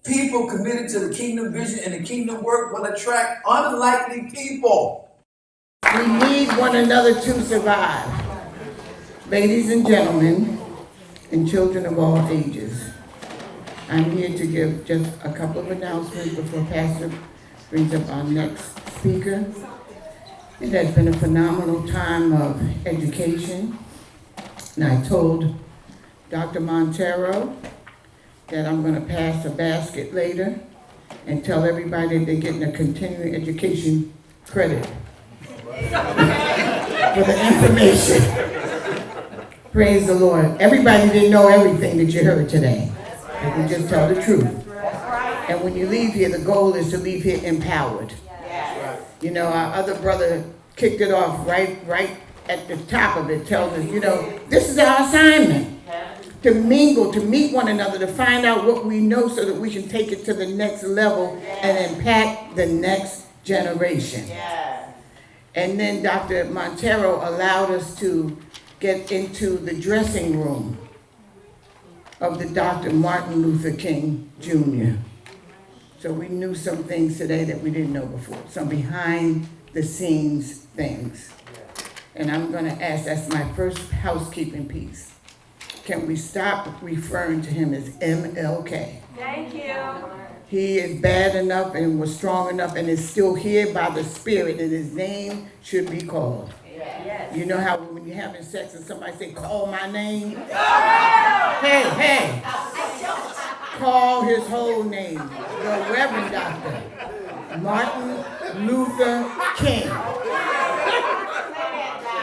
People committed to the kingdom vision and the kingdom work will attract unlikely people. We need one another to survive. Ladies and gentlemen, and children of all ages, I'm here to give just a couple of announcements before Pastor brings up our next speaker. It has been a phenomenal time of education, and I told Dr. Montero that I'm going to pass a basket later and tell everybody they're getting a continuing education credit for the information. Praise the Lord. Everybody didn't know everything that you heard today. If we just tell the truth. And when you leave here, the goal is to leave here empowered. You know, our other brother kicked it off right at the top of it, tells us, you know, this is our assignment. To mingle, to meet one another, to find out what we know so that we can take it to the next level and impact the next generation. And then Dr. Montero allowed us to get into the dressing room of the Dr. Martin Luther King Jr. So we knew some things today that we didn't know before, some behind the scenes things. And I'm going to ask, that's my first housekeeping piece. Can we stop referring to him as MLK? Thank you. He is bad enough and was strong enough and is still here by the Spirit, and his name should be called. Yes. You know how when you're having sex and somebody say, call my name? Hey. Call his whole name. The Reverend Dr. Martin Luther King.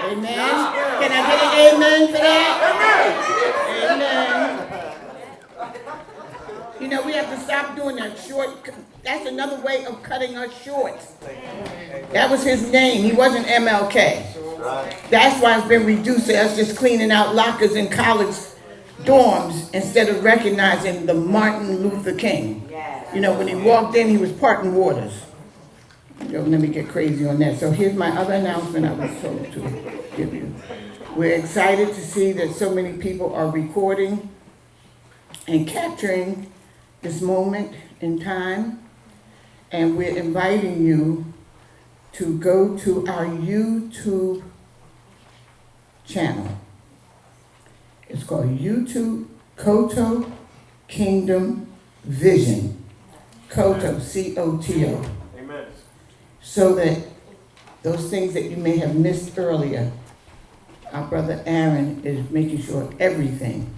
Amen. Can I get an amen for that? Amen. You know, we have to stop doing that short. That's another way of cutting us short. That was his name. He wasn't MLK. That's why it's been reduced to us just cleaning out lockers in college dorms instead of recognizing the Martin Luther King. You know, when he walked in, he was parting waters. Don't let me get crazy on that. So here's my other announcement I was told to give you. We're excited to see that so many people are recording and capturing this moment in time. And we're inviting you to go to our YouTube channel. It's called YouTube COTO Kingdom Vision. COTO, C-O-T-O. Amen. So that those things that you may have missed earlier, our brother Aaron is making sure everything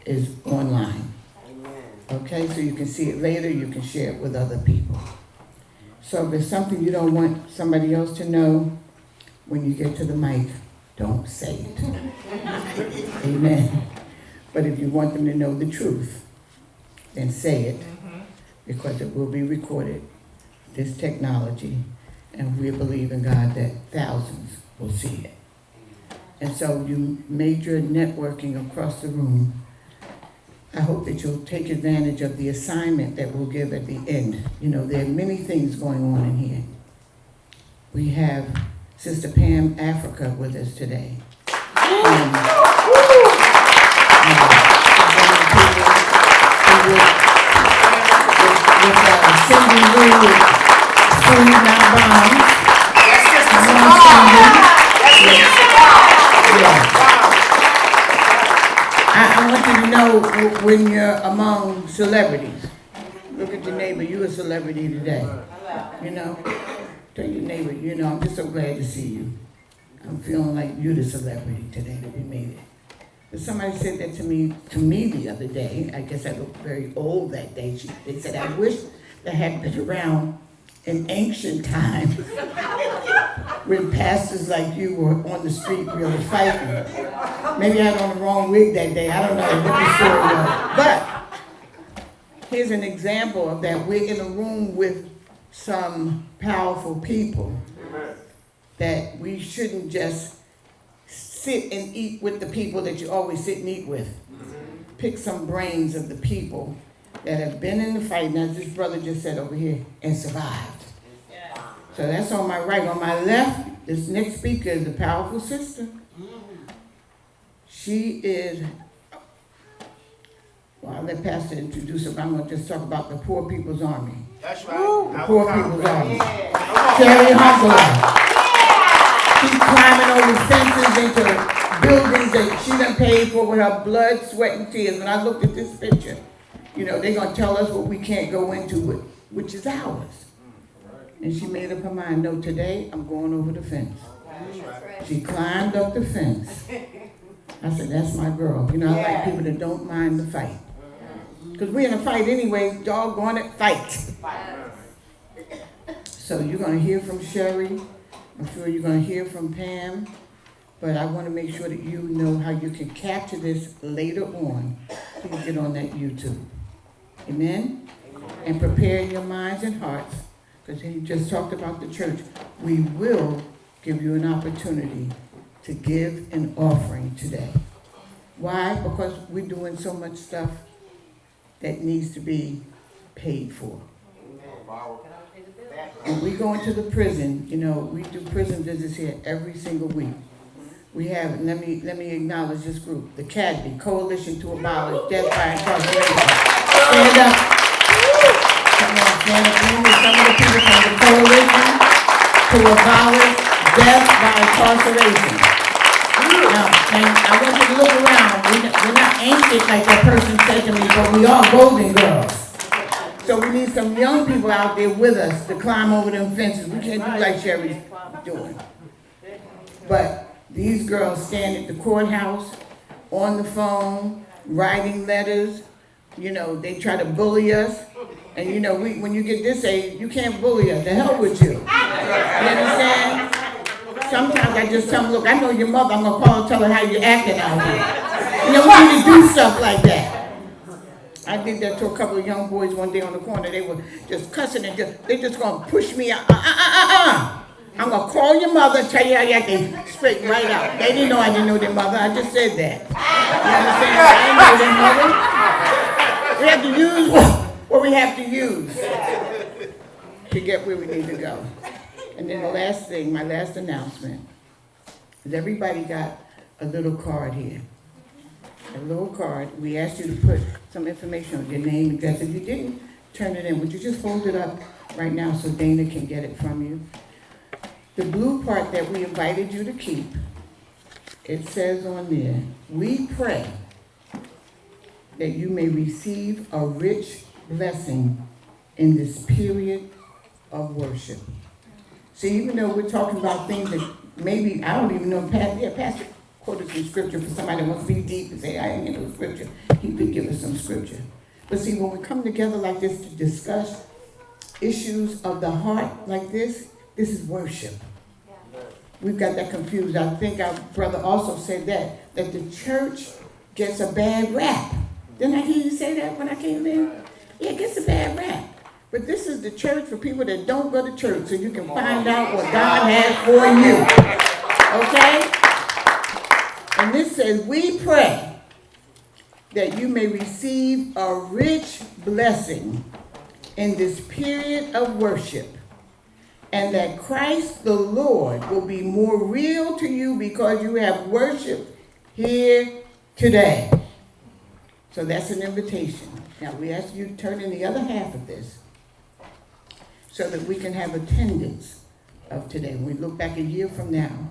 is online. Amen. Okay, so you can see it later, you can share it with other people. So if there's something you don't want somebody else to know, when you get to the mic, don't say it. Amen. But if you want them to know the truth, then say it, because it will be recorded, this technology, and we believe in God that thousands will see it. And so you major networking across the room. I hope that you'll take advantage of the assignment that we'll give at the end. You know, there are many things going on in here. We have Sister Pam Africa with us today. Cindy Lou with Food Not Bombs. Yes, I want you to know when you're among celebrities. Look at your neighbor, you're a celebrity today. You know? Tell your neighbor, you know, I'm just so glad to see you. I'm feeling like you're the celebrity today that we made it. But somebody said that to me the other day. I guess I looked very old that day. They said, I wish I had been around in ancient times when pastors like you were on the street really fighting. Maybe I had on the wrong wig that day. I don't know what the story was. But here's an example of that. We're in a room with some powerful people that we shouldn't just sit and eat with the people that you always sit and eat with. Pick some brains of the people that have been in the fight, and as this brother just said over here, and survived. So that's on my right. On my left, this next speaker is a powerful sister. She is Well, I'll let Pastor introduce it, but I'm going to just talk about the Poor People's Army. That's right. The Poor People's Army. Sherry Humphrey. She's climbing over fences into buildings that she done paid for with her blood, sweat, and tears. When I looked at this picture, you know, they're going to tell us what we can't go into, which is ours. And she made up her mind, no, today I'm going over the fence. She climbed up the fence. I said, that's my girl. You know, I like people that don't mind the fight. Because we're in a fight anyway, doggone it, fight. So you're going to hear from Sherry. I'm sure you're going to hear from Pam. But I want to make sure that you know how you can capture this later on. Please get on that YouTube. Amen? And prepare your minds and hearts. Because he just talked about the church. We will give you an opportunity to give an offering today. Why? Because we're doing so much stuff that needs to be paid for. When we go into the prison, you know, we do prison visits here every single week. We have, let me acknowledge this group, the CADB, Coalition to Abolish Death by Incarceration. Stand up. Come on, stand up. Some of the people from the Coalition to Abolish Death by Incarceration. Now, and I want you to look around. We're not ancient like that person said to me, but we are golden girls. So we need some young people out there with us to climb over them fences. We can't do like Sherry's doing. But these girls stand at the courthouse, on the phone, writing letters. You know, they try to bully us. And you know, when you get this age, you can't bully us. The hell with you. You understand? Sometimes I just tell them, look, I know your mother. I'm going to call and tell her how you're acting out here. You know, we need to do stuff like that. I did that to a couple of young boys one day on the corner. They were just cussing and they just going to push me out. I'm going to call your mother and tell you how you acting. Straight right out. They didn't know I didn't know their mother. I just said that. You understand? I didn't know their mother. We have to use what we have to use to get where we need to go. And then the last thing, my last announcement, is everybody got a little card here. A little card. We asked you to put some information on your name and address. If you didn't turn it in, would you just hold it up right now so Dana can get it from you? The blue part that we invited you to keep, it says on there, we pray that you may receive a rich blessing in this period of worship. See, even though we're talking about things that maybe, I don't even know, Pastor quoted some scripture for somebody that wants to be deep and say, I ain't know scripture. He could give us some scripture. But see, when we come together like this to discuss issues of the heart like this is worship. We've got that confused. I think our brother also said that the church gets a bad rap. Didn't I hear you say that when I came in? Yeah, it gets a bad rap. But this is the church for people that don't go to church, so you can find out what God has for you. Okay? And this says, we pray that you may receive a rich blessing in this period of worship, and that Christ the Lord will be more real to you because you have worshiped here today. So that's an invitation. Now we ask you to turn in the other half of this so that we can have attendance of today. When we look back a year from now,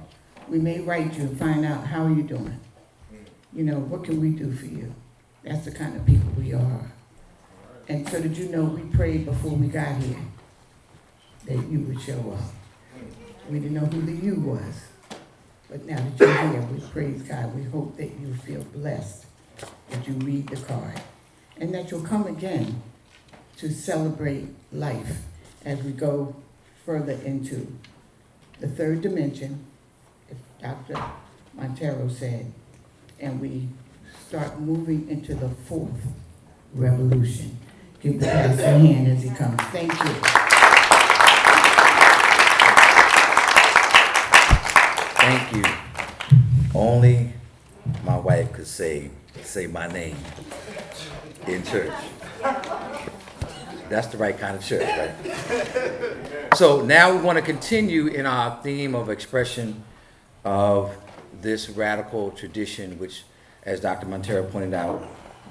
we may write you and find out how are you doing. You know, what can we do for you? That's the kind of people we are. And so that you know, we prayed before we got here that you would show up. We didn't know who the you was. But now that you're here, we praise God. We hope that you feel blessed, that you read the card, and that you'll come again to celebrate life as we go further into the third dimension, as Dr. Montero said, and we start moving into the fourth revolution. Give the pastor a hand as he comes. Thank you. Thank you. Only my wife could say my name in church. That's the right kind of church, right? So now we want to continue in our theme of expression of this radical tradition, which, as Dr. Montero pointed out,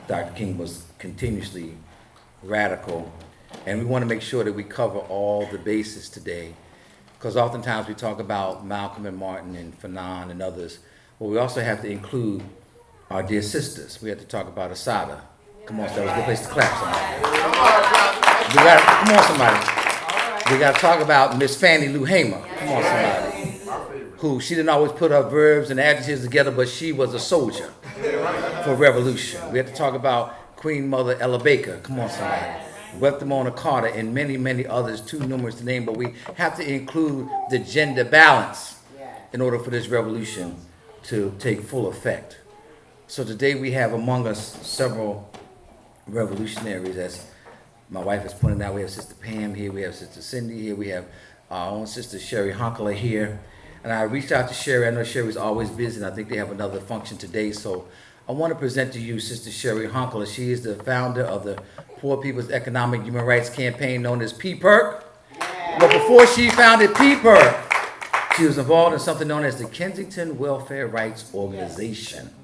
Dr. King was continuously radical, and we want to make sure that we cover all the bases today, because oftentimes we talk about Malcolm and Martin and Fanon and others, but we also have to include our dear sisters. We have to talk about Asada. Come on, that was a good place to clap, somebody. Come on, somebody. We got to talk about Miss Fannie Lou Hamer. Come on, somebody. Who, she didn't always put her verbs and adjectives together, but she was a soldier for revolution. We have to talk about Queen Mother Ella Baker. Come on, somebody. Webthemona Carter and many, many others, too numerous to name, but we have to include the gender balance in order for this revolution to take full effect. So today we have among us several revolutionaries, as my wife has pointed out. We have Sister Pam here, we have Sister Cindy here, we have our own Sister Sherry Honkler here. And I reached out to Sherry. I know Sherry's always busy, and I think they have another function today. So I want to present to you Sister Sherry Honkler. She is the founder of the Poor People's Economic Human Rights Campaign, known as Prt2. But before she founded Prt2, she was involved in something known as the Kensington Welfare Rights Organization.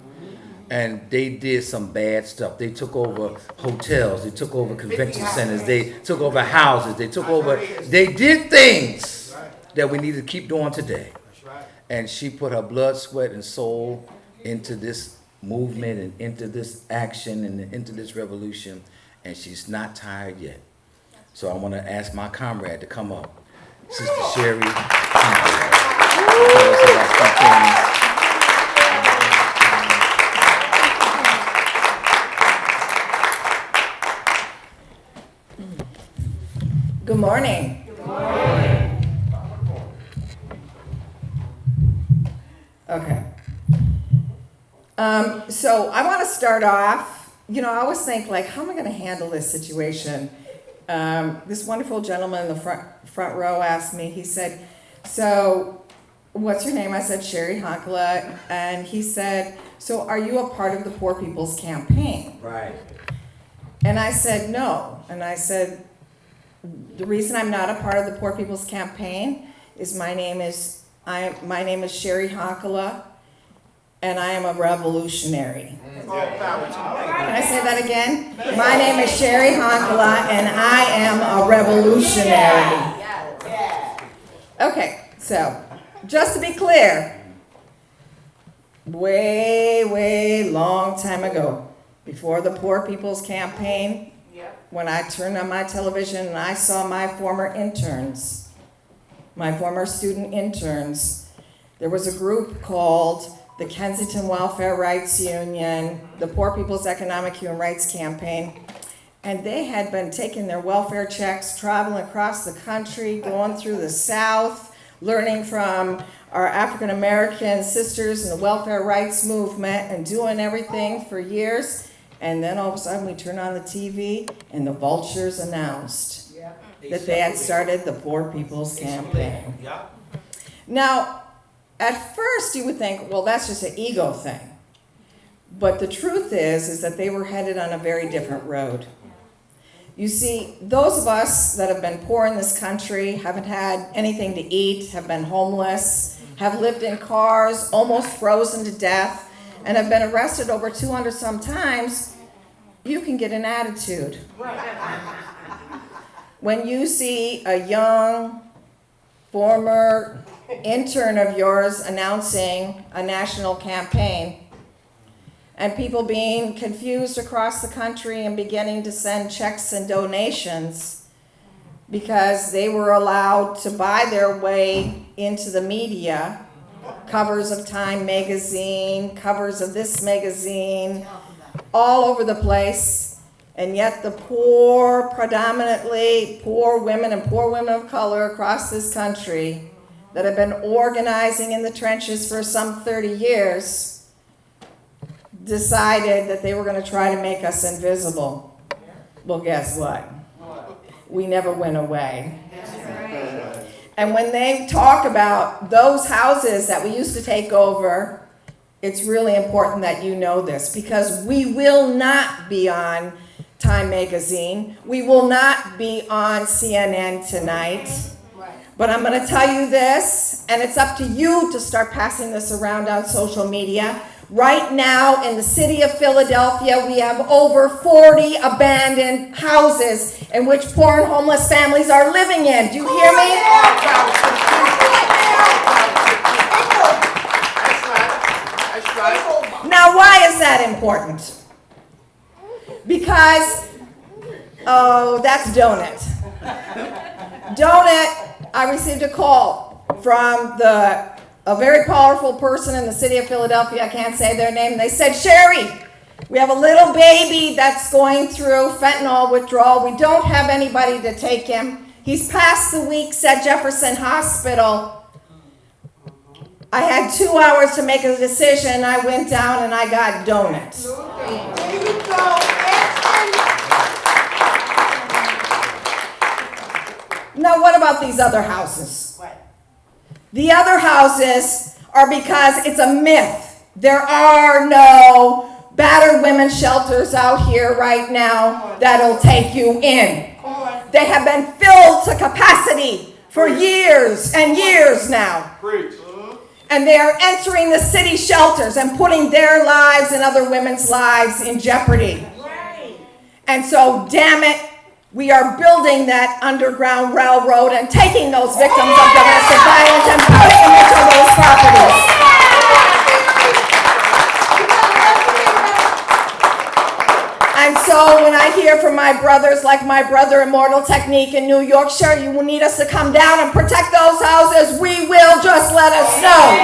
And they did some bad stuff. They took over hotels, they took over convention centers, they took over houses, they did things that we need to keep doing today. And she put her blood, sweat, and soul into this movement and into this action and into this revolution, and she's not tired yet. So I want to ask my comrade to come up, Sister Sherry. Good morning. Good morning. Okay. So I want to start off, I always think, like, how am I going to handle this situation? This wonderful gentleman in the front row asked me, he said, so what's your name? I said, Sherry Honkler. And he said, so are you a part of the Poor People's Campaign? Right. And I said, no. And I said, the reason I'm not a part of the Poor People's Campaign is my name is Sherry Honkler, and I am a revolutionary. Can I say that again? My name is Sherry Honkler, and I am a revolutionary. Okay, so just to be clear, way long time ago, before the Poor People's Campaign, when I turned on my television and I saw my former student interns, there was a group called the Kensington Welfare Rights Union, the Poor People's Economic Human Rights Campaign, and they had been taking their welfare checks, traveling across the country, going through the South, learning from our African American sisters in the welfare rights movement and doing everything for years. And then all of a sudden we turn on the TV and the vultures announced that they had started the Poor People's Campaign. Now, at first you would think, well, that's just an ego thing. But the truth is that they were headed on a very different road. You see, those of us that have been poor in this country, haven't had anything to eat, have been homeless, have lived in cars, almost frozen to death, and have been arrested over 200 some times, you can get an attitude. When you see a young, former intern of yours announcing a national campaign, and people being confused across the country and beginning to send checks and donations because they were allowed to buy their way into the media, covers of Time magazine, covers of this magazine, all over the place, and yet the poor, predominantly poor women and poor women of color across this country that have been organizing in the trenches for some 30 years decided that they were going to try to make us invisible. Well, guess what? We never went away. And when they talk about those houses that we used to take over, it's really important that you know this, because we will not be on Time magazine. We will not be on CNN tonight. But I'm going to tell you this, and it's up to you to start passing this around on social media. Right now in the city of Philadelphia, we have over 40 abandoned houses in which poor and homeless families are living in. Do you hear me? That's right. Now, why is that important? Because, oh, that's Donut. Donut, I received a call from a very powerful person in the city of Philadelphia. I can't say their name. They said, Sherry, we have a little baby that's going through fentanyl withdrawal. We don't have anybody to take him. He's past the weeks at Jefferson Hospital. I had 2 hours to make a decision. I went down and I got Donut. Now, what about these other houses? The other houses are because it's a myth. There are no battered women's shelters out here right now that'll take you in. They have been filled to capacity for years and years now. And they are entering the city shelters and putting their lives and other women's lives in jeopardy. And so, damn it, we are building that underground railroad and taking those victims of domestic violence and putting them into those properties. And so when I hear from my brothers, like my brother Immortal Technique in New York, sure, you will need us to come down and protect those houses, we will, just let us know.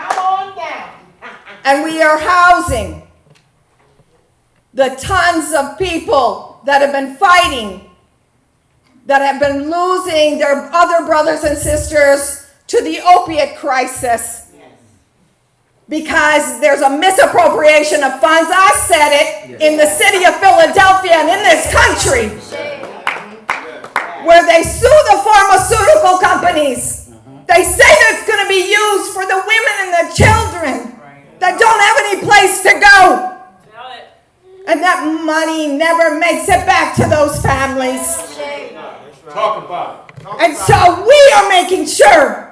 Come on down. And we are housing the tons of people that have been fighting, that have been losing their other brothers and sisters to the opiate crisis. Because there's a misappropriation of funds. I said it in the city of Philadelphia and in this country, where they sue the pharmaceutical companies. They say that it's going to be used for the women and the children that don't have any place to go. And that money never makes it back to those families. Talk about it. And so we are making sure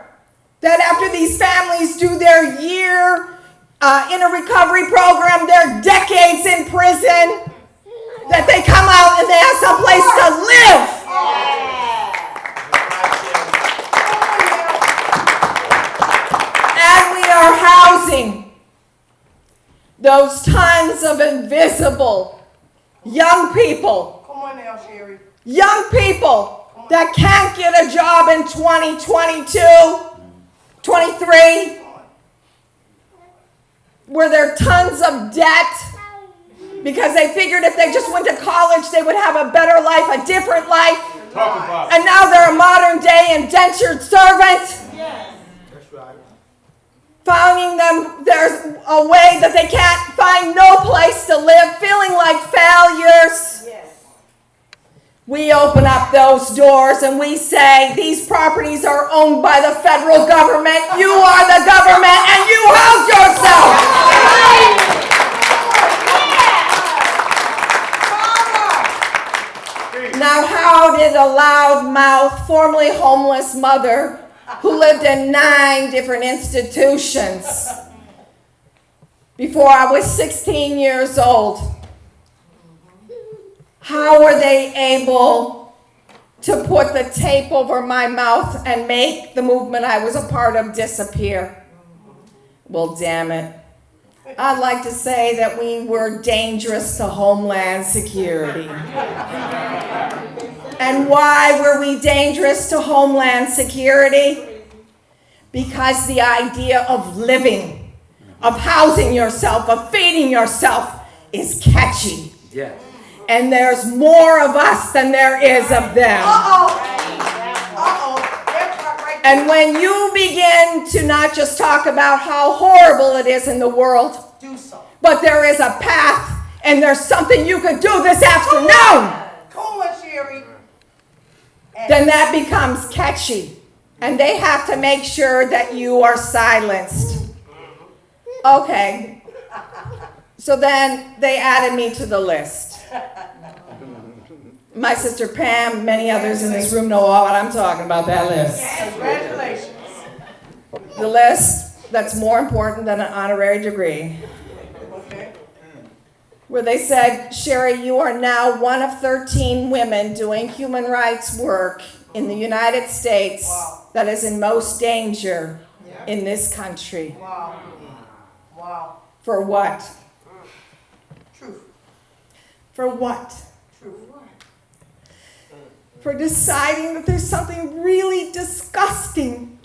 that after these families do their year in a recovery program, their decades in prison, that they come out and they have some place to live. And we are housing those tons of invisible young people. Come on now, Sherry. Young people that can't get a job in 2022, 23, where there are tons of debt because they figured if they just went to college, they would have a better life, a different life. Talk about it. And now they're a modern day indentured servant. That's right. Finding them, there's a way that they can't find no place to live, feeling like failures. We open up those doors and we say, these properties are owned by the federal government. You are the government and you house yourself. Now, how did a loudmouth, formerly homeless mother who lived in 9 different institutions before I was 16 years old, how were they able to put the tape over my mouth and make the movement I was a part of disappear? Well, damn it. I'd like to say that we were dangerous to Homeland Security. And why were we dangerous to Homeland Security? Because the idea of living, of housing yourself, of feeding yourself is catchy. Yeah. And there's more of us than there is of them. And when you begin to not just talk about how horrible it is in the world, but there is a path and there's something you could do this afternoon, Come on, Sherry. then that becomes catchy. And they have to make sure that you are silenced. Okay. So then they added me to the list. My sister Pam, many others in this room know all what I'm talking about, that list. Congratulations. The list that's more important than an honorary degree. Okay. Where they said, Sherry, you are now one of 13 women doing human rights work in the United States Wow. that is in most danger Yeah. in this country. Wow. Wow. For what? Truth. For what? Truth. For deciding that there's something really disgusting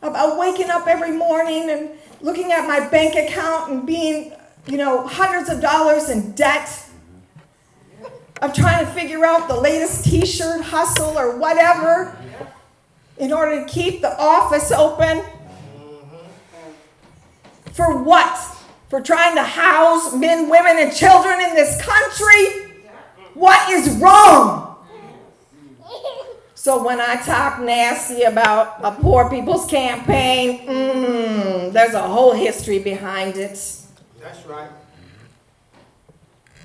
about waking up every morning and looking at my bank account and being, hundreds of dollars in debt, of trying to figure out the latest t-shirt hustle or whatever in order to keep the office open. For what? For trying to house men, women, and children in this country? What is wrong? So when I talk nasty about a poor people's campaign, there's a whole history behind it. That's right.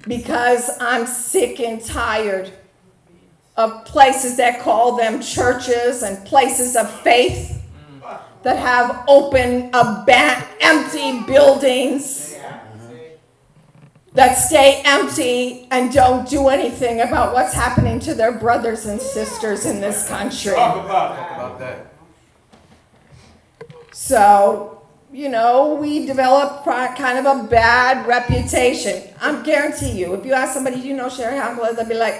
Because I'm sick and tired of places that call them churches and places of faith that have open, empty buildings that stay empty and don't do anything about what's happening to their brothers and sisters in this country. Talk about that. So, we develop kind of a bad reputation. I guarantee you, if you ask somebody, do you know Sherry Hunkler, they'll be like,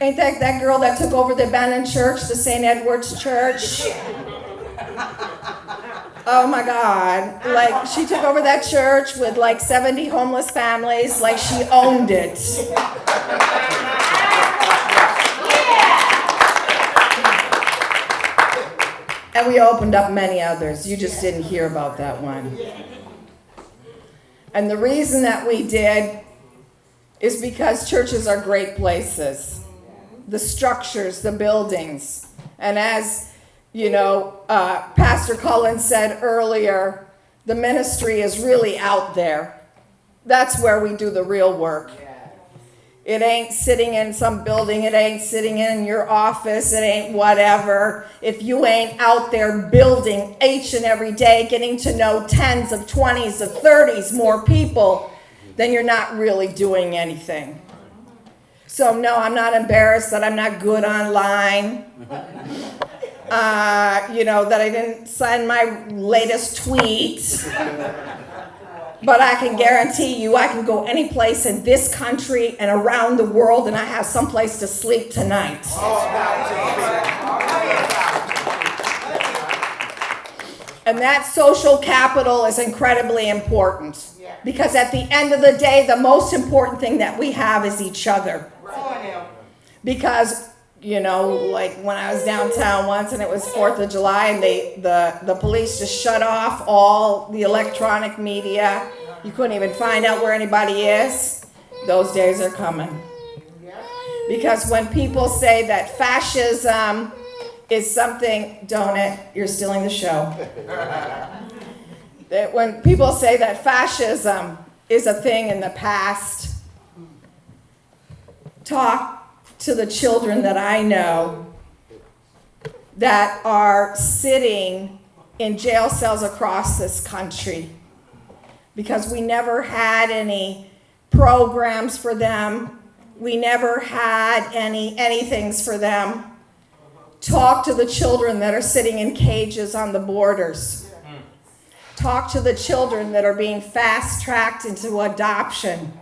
ain't that girl that took over the abandoned church, the St. Edward's Church? Oh my God. Like, she took over that church with like 70 homeless families, like she owned it. And we opened up many others. You just didn't hear about that one. And the reason that we did is because churches are great places. The structures, the buildings. And as Pastor Cullen said earlier, the ministry is really out there. That's where we do the real work. It ain't sitting in some building. It ain't sitting in your office. It ain't whatever. If you ain't out there building each and every day, getting to know 10s of 20s of 30s more people, then you're not really doing anything. So no, I'm not embarrassed that I'm not good online. That I didn't send my latest tweet. But I can guarantee you I can go any place in this country and around the world and I have some place to sleep tonight. And that social capital is incredibly important. Because at the end of the day, the most important thing that we have is each other. Because like when I was downtown once and it was 4th of July and the police just shut off all the electronic media. You couldn't even find out where anybody is. Those days are coming. Because when people say that fascism is something, don't it? You're stealing the show. That when people say that fascism is a thing in the past, talk to the children that I know that are sitting in jail cells across this country because we never had any programs for them. We never had anythings for them. Talk to the children that are sitting in cages on the borders. Talk to the children that are being fast-tracked into adoption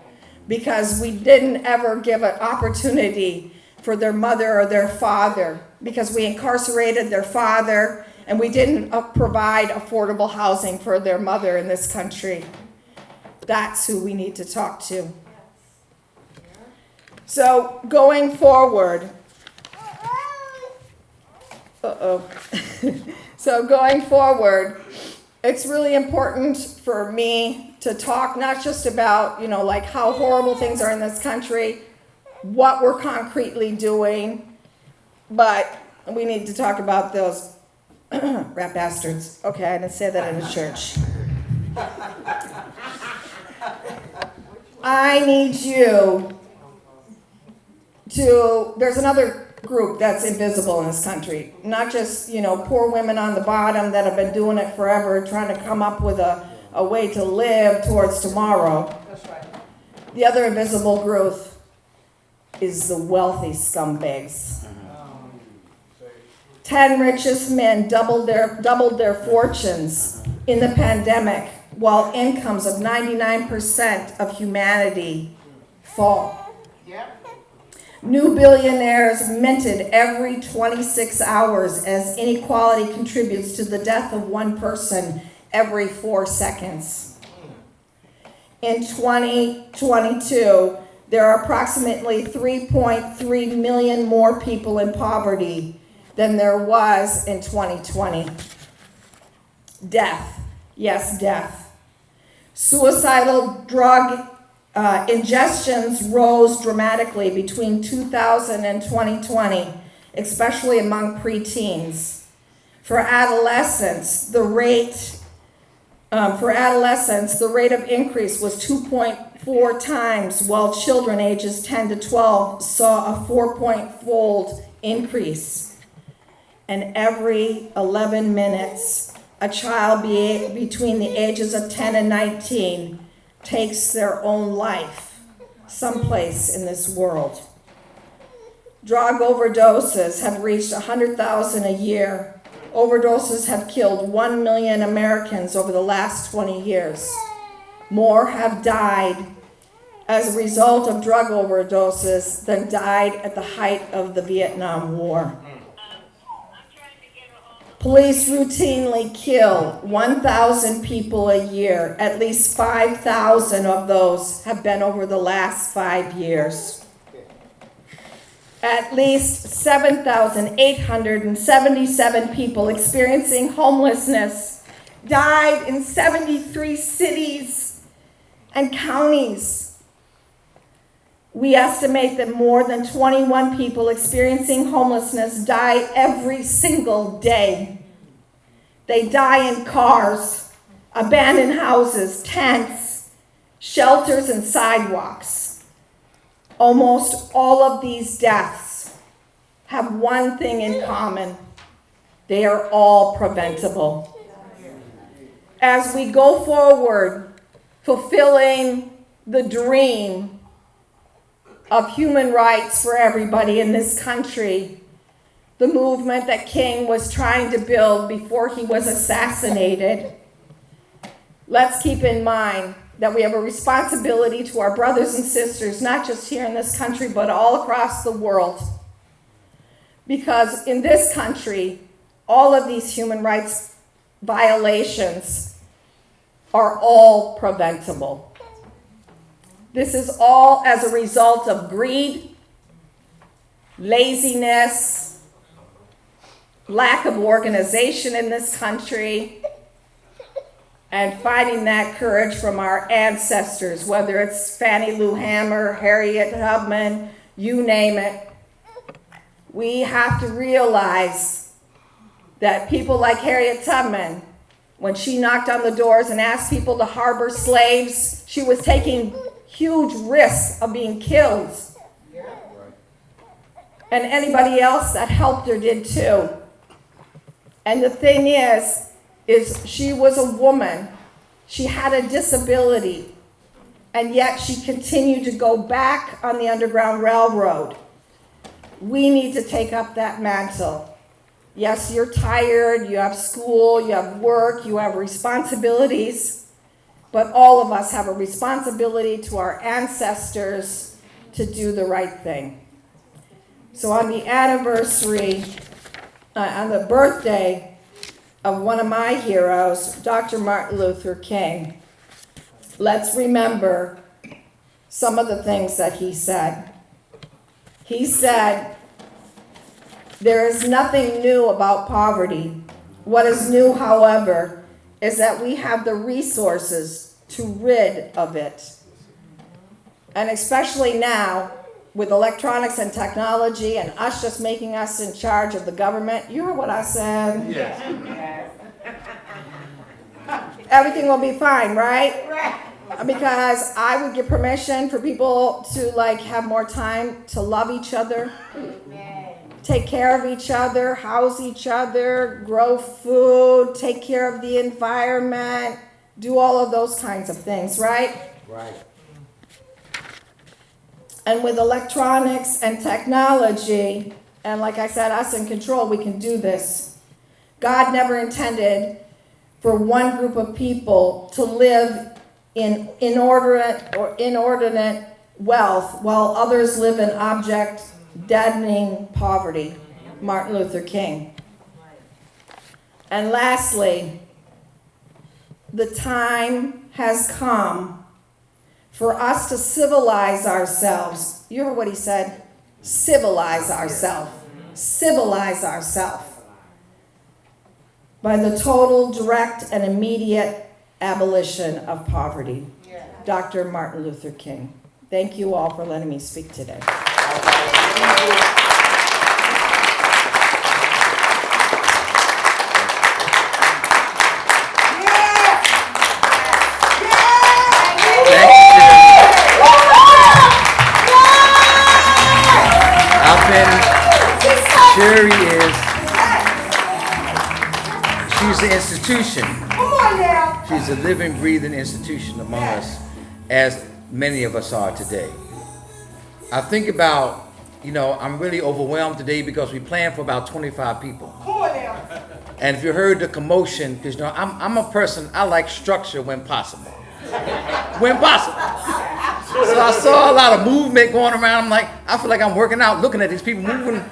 because we didn't ever give an opportunity for their mother or their father because we incarcerated their father and we didn't provide affordable housing for their mother in this country. That's who we need to talk to. So going forward, so going forward, it's really important for me to talk not just about, like how horrible things are in this country, what we're concretely doing, but we need to talk about those rat bastards. Okay, I didn't say that in a church. I need you to, there's another group that's invisible in this country. Not just, poor women on the bottom that have been doing it forever, trying to come up with a way to live towards tomorrow. That's right. The other invisible group is the wealthy scumbags. 10 richest men doubled their fortunes in the pandemic, while incomes of 99% of humanity fall. Yep. New billionaires minted every 26 hours as inequality contributes to the death of one person every 4 seconds. In 2022, there are approximately 3.3 million more people in poverty than there was in 2020. Death. Yes, death. Suicidal drug ingestions rose dramatically between 2000 and 2020, especially among preteens. For adolescents, the rate of increase was 2.4 times, while children ages 10 to 12 saw a 4-point-fold increase. And every 11 minutes, a child between the ages of 10 and 19 takes their own life someplace in this world. Drug overdoses have reached 100,000 a year. Overdoses have killed 1 million Americans over the last 20 years. More have died as a result of drug overdoses than died at the height of the Vietnam War. Police routinely kill 1,000 people a year. At least 5,000 of those have been over the last 5 years. At least 7,877 people experiencing homelessness died in 73 cities and counties. We estimate that more than 21 people experiencing homelessness die every single day. They die in cars, abandoned houses, tents, shelters, and sidewalks. Almost all of these deaths have one thing in common. They are all preventable. As we go forward, fulfilling the dream of human rights for everybody in this country, the movement that King was trying to build before he was assassinated, let's keep in mind that we have a responsibility to our brothers and sisters, not just here in this country, but all across the world. Because in this country, all of these human rights violations are all preventable. This is all as a result of greed, laziness, lack of organization in this country, and finding that courage from our ancestors, whether it's Fannie Lou Hamer, Harriet Tubman, you name it. We have to realize that people like Harriet Tubman, when she knocked on the doors and asked people to harbor slaves, she was taking huge risks of being killed. And anybody else that helped her did too. And the thing is she was a woman. She had a disability. And yet she continued to go back on the Underground Railroad. We need to take up that mantle. Yes, you're tired, you have school, you have work, you have responsibilities, but all of us have a responsibility to our ancestors to do the right thing. So on the anniversary, on the birthday of one of my heroes, Dr. Martin Luther King, let's remember some of the things that he said. He said, "There is nothing new about poverty. What is new, however, is that we have the resources to rid of it." And especially now, with electronics and technology and us just making us in charge of the government. You heard what I said? Yes. Everything will be fine, right? Because I would give permission for people to have more time to love each other. take care of each other, house each other, grow food, take care of the environment, do all of those kinds of things, right? Right. And with electronics and technology, and like I said, us in control, we can do this. God never intended for one group of people to live in inordinate wealth while others live in abject, deadening poverty. Martin Luther King. And lastly, the time has come for us to civilize ourselves. You heard what he said? Civilize ourselves. Civilize ourselves. By the total, direct, and immediate abolition of poverty. Dr. Martin Luther King. Thank you all for letting me speak today. Sherry is, she's an institution. She's a living, breathing institution among us, as many of us are today. I think about, I'm really overwhelmed today because we planned for about 25 people. And if you heard the commotion, because I'm a person, I like structure when possible. When possible. So I saw a lot of movement going around. I'm like, I feel like I'm working out looking at these people moving.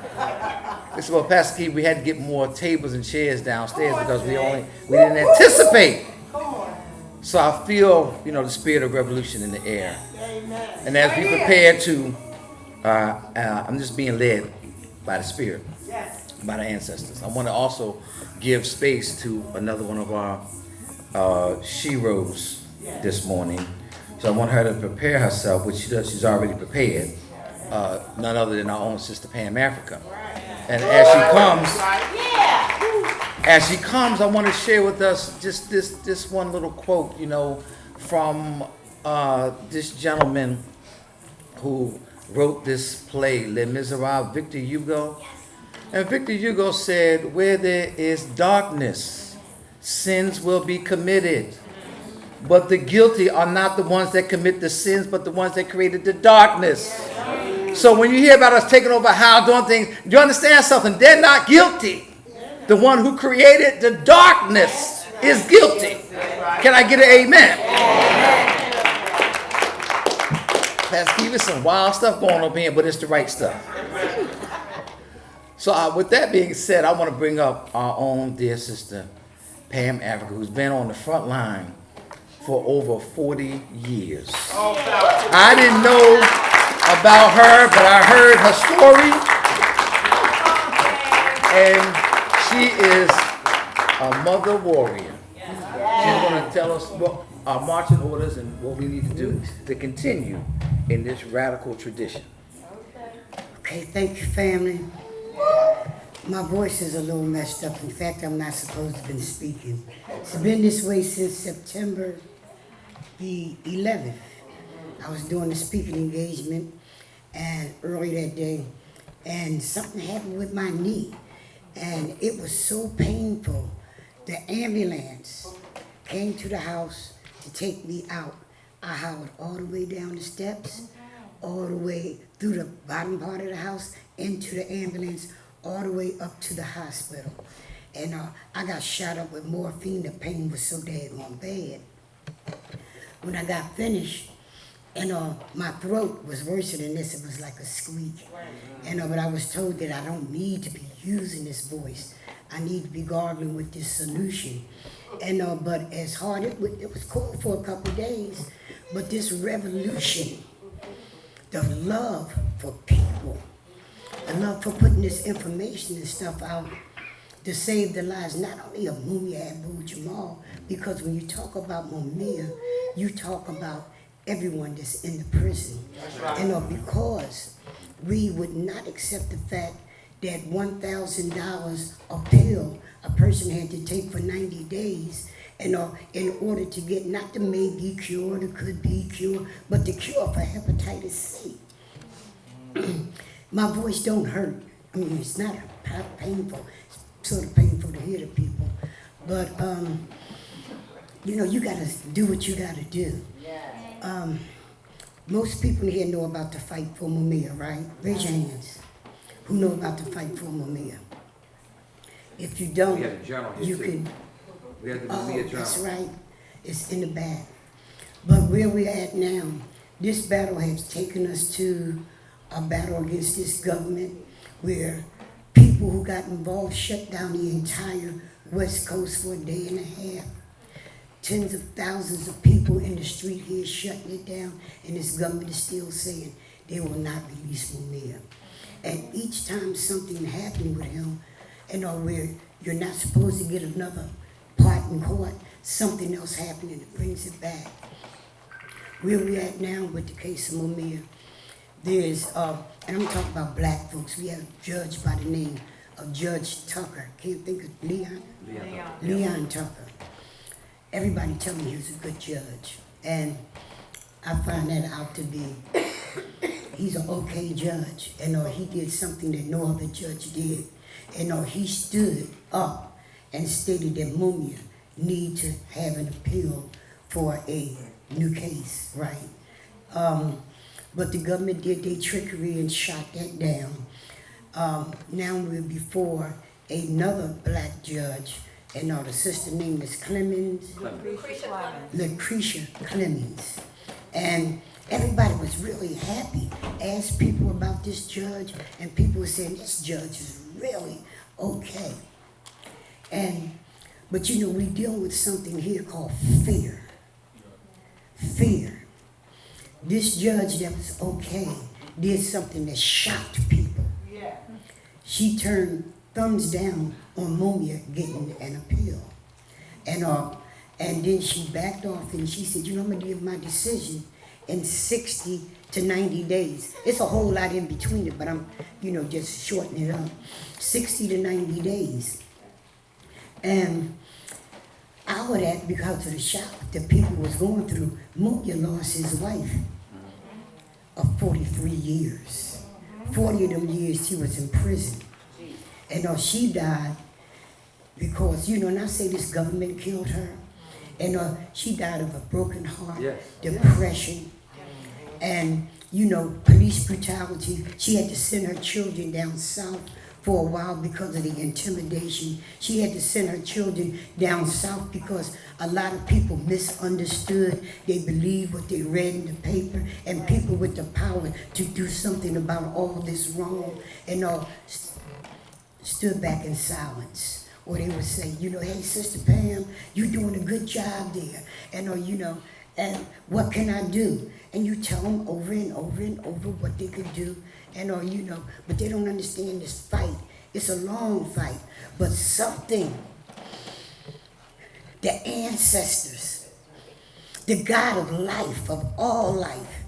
They said, well, Pastor Keith, we had to get more tables and chairs downstairs because we didn't anticipate. So I feel, the spirit of revolution in the air. And as we prepare to, I'm just being led by the spirit, by the ancestors. I want to also give space to another one of our sheroes this morning. So I want her to prepare herself, which she does. She's already prepared. None other than our own sister Pam Africa. And as she comes, I want to share with us just this one little quote, from this gentleman who wrote this play, Les Miserables, Victor Hugo. And Victor Hugo said, where there is darkness, sins will be committed. But the guilty are not the ones that commit the sins, but the ones that created the darkness. So when you hear about us taking over how doing things, you understand something. They're not guilty. The one who created the darkness is guilty. Can I get an amen? Pastor Keith, there's some wild stuff going on here, but it's the right stuff. So with that being said, I want to bring up our own dear sister, Pam Africa, who's been on the front line for over 40 years. I didn't know about her, but I heard her story, and she is a mother warrior. She's going to tell us what our marching orders and what we need to do to continue in this radical tradition. Okay, thank you, family. My voice is a little messed up. In fact, I'm not supposed to have been speaking. It's been this way since September the 11th. I was doing a speaking engagement and early that day, and something happened with my knee, and it was so painful. The ambulance came to the house to take me out. I howled all the way down the steps, all the way through the bottom part of the house, into the ambulance, all the way up to the hospital. And I got shot up with morphine. The pain was so daggone bad. When I got finished, and my throat was worse than this. It was like a squeak. And but I was told that I don't need to be using this voice. I need to be gargling with this solution. And but as hard, it was cool for a couple of days. But this revolution, the love for people, the love for putting this information and stuff out to save the lives, not only of Mumia Abu Jamal, because when you talk about Mumia, you talk about everyone that's in the prison. And because we would not accept the fact that $1,000 a pill a person had to take for 90 days in order to get not the maybe cure, the could be cure, but the cure for hepatitis C. My voice don't hurt. I mean, it's not painful, it's sort of painful to hear the people, but, you know, you gotta do what you gotta do. Most people here know about the fight for Mumia, right? Raise your hands. Who know about the fight for Mumia? If you don't, We have a journal here you too. can, We have the oh, Mumia that's journal. right. It's in the back. But where we're at now, this battle has taken us to a battle against this government where people who got involved shut down the entire West Coast for a day and a half. Tens of thousands of people in the street here shutting it down, and this government is still saying they will not release Mumia. And each time something happened with him, you know, where you're not supposed to get another part in court, something else happened and it brings it back. Where we at now with the case of Mumia, there's, and I'm talking about black folks, we have a judge by the name of Judge Tucker. Can't think of Leon? Leon Tucker. Everybody tell me he was a good judge. And I find that out to be, he's an okay judge. And he did something that no other judge did. And he stood up and stated that Mumia need to have an appeal for a new case, right? But the government did their trickery and shot that down. Now we're before another black judge, and the sister name is Lucretia Clemens. And everybody was really happy. Asked people about this judge, and people were saying this judge is really okay. But you know, we deal with something here called fear. Fear. This judge that was okay did something that shocked people. Yeah. She turned thumbs down on Mumia getting an appeal. And then she backed off and she said, you know, I'm gonna give my decision in 60 to 90 days. It's a whole lot in between it, but I'm, just shortening it up. 60 to 90 days. And out of that, because of the shock that people was going through, Mumia lost his wife of 43 years. 40 of them years he was in prison. And she died because, and I say this government killed her. And she died of a broken heart, Yes. depression, and, police brutality. She had to send her children down south for a while because of the intimidation. She had to send her children down south because a lot of people misunderstood. They believed what they read in the paper, and people with the power to do something about all this wrong, and stood back in silence. Or they would say, hey, Sister Pam, you're doing a good job there. And, and what can I do? And you tell them over and over and over what they could do. And, but they don't understand this fight. It's a long fight. But something, the ancestors, the God of life, of all life,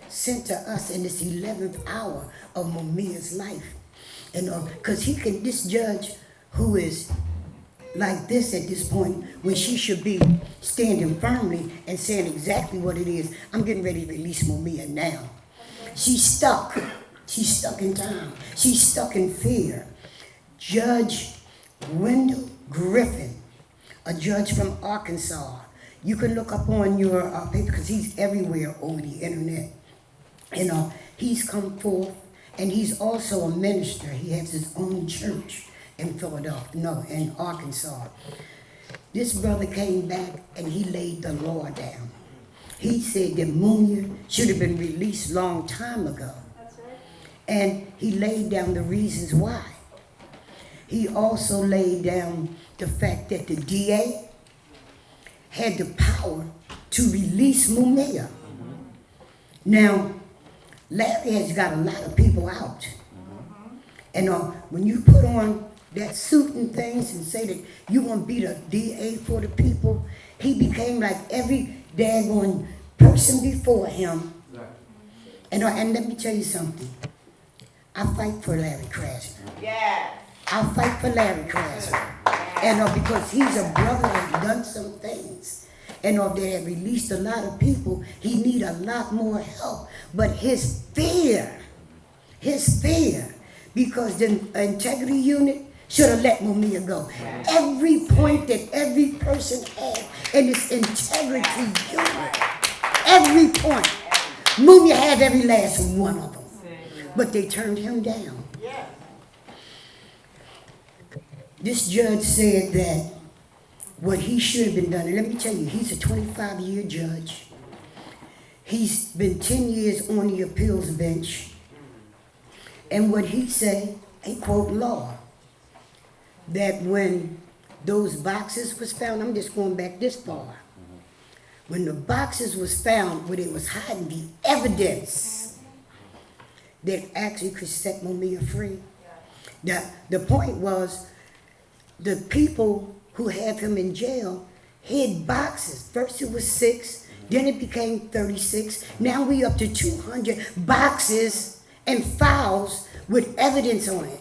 sent to us in this 11th hour of Mumia's life. Because this judge who is like this at this point, when she should be standing firmly and saying exactly what it is. I'm getting ready to release Mumia now. She's stuck. She's stuck in time. She's stuck in fear. Judge Wendell Griffin, a judge from Arkansas. You can look up on your paper because he's everywhere over the internet. He's come forth, and he's also a minister. He has his own church in in Arkansas. This brother came back and he laid the law down. He said that Mumia should have been released long time ago. That's right. And he laid down the reasons why. He also laid down the fact that the DA had the power to release Mumia. Now, Larry has got a lot of people out. And when you put on that suit and things and say that you want to be the DA for the people, he became like every daggone person before him. And let me tell you something. I fight for Larry Krasner. Yeah. I fight for Larry Krasner. And because he's a brother that done some things. And they have released a lot of people. He need a lot more help. But his fear, because the integrity unit should have let Mumia go. Every point that every person had in this integrity unit, every point, Mumia had every last one of them. But they turned him down. This judge said that what he should have been done, and let me tell you, he's a 25-year judge. He's been 10 years on the appeals bench. And what he said, a quote law, that when those boxes was found, I'm just going back this far. When the boxes was found where they was hiding the evidence that actually could set Mumia free. The point was, the people who have him in jail hid boxes. First it was 6, then it became 36. Now we up to 200 boxes and files with evidence on it.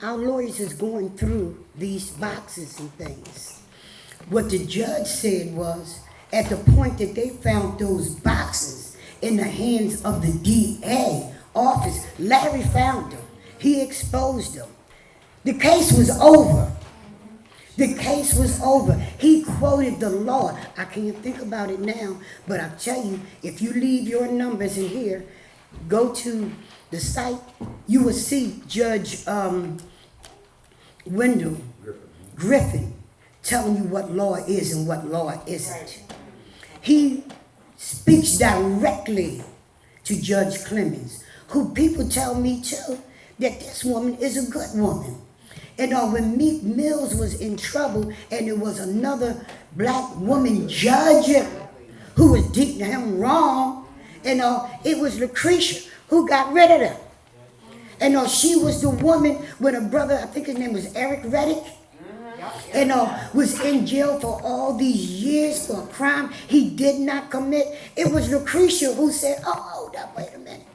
Our lawyers is going through these boxes and things. What the judge said was, at the point that they found those boxes in the hands of the DA office, Larry found them. He exposed them. The case was over. The case was over. He quoted the law. I can't think about it now, but I tell you, if you leave your numbers in here, go to the site, you will see Judge Wendell Griffin telling you what law is and what law isn't. He speaks directly to Judge Clemens, who people tell me too that this woman is a good woman. And when Meek Mills was in trouble and there was another black woman judge who was deep him wrong, and it was Lucretia who got rid of them. And she was the woman when a brother, I think his name was Eric Reddick, and was in jail for all these years for a crime he did not commit. It was Lucretia who said, oh, hold up, wait a minute.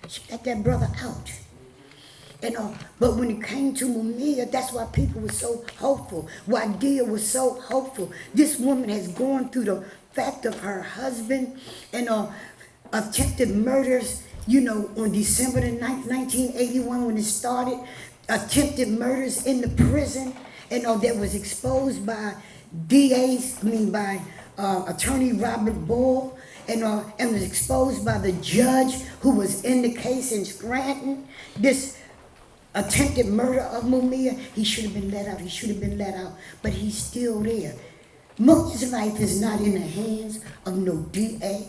She let that brother out. But when it came to Mumia, that's why people were so hopeful. Why Dia was so hopeful. This woman has gone through the fact of her husband and attempted murders, on December the 9th, 1981 when it started. Attempted murders in the prison, that was exposed by by Attorney Robert Bull, and was exposed by the judge who was in the case in Scranton. This attempted murder of Mumia, he should have been let out. He should have been let out, but he's still there. Mumia's life is not in the hands of no DA.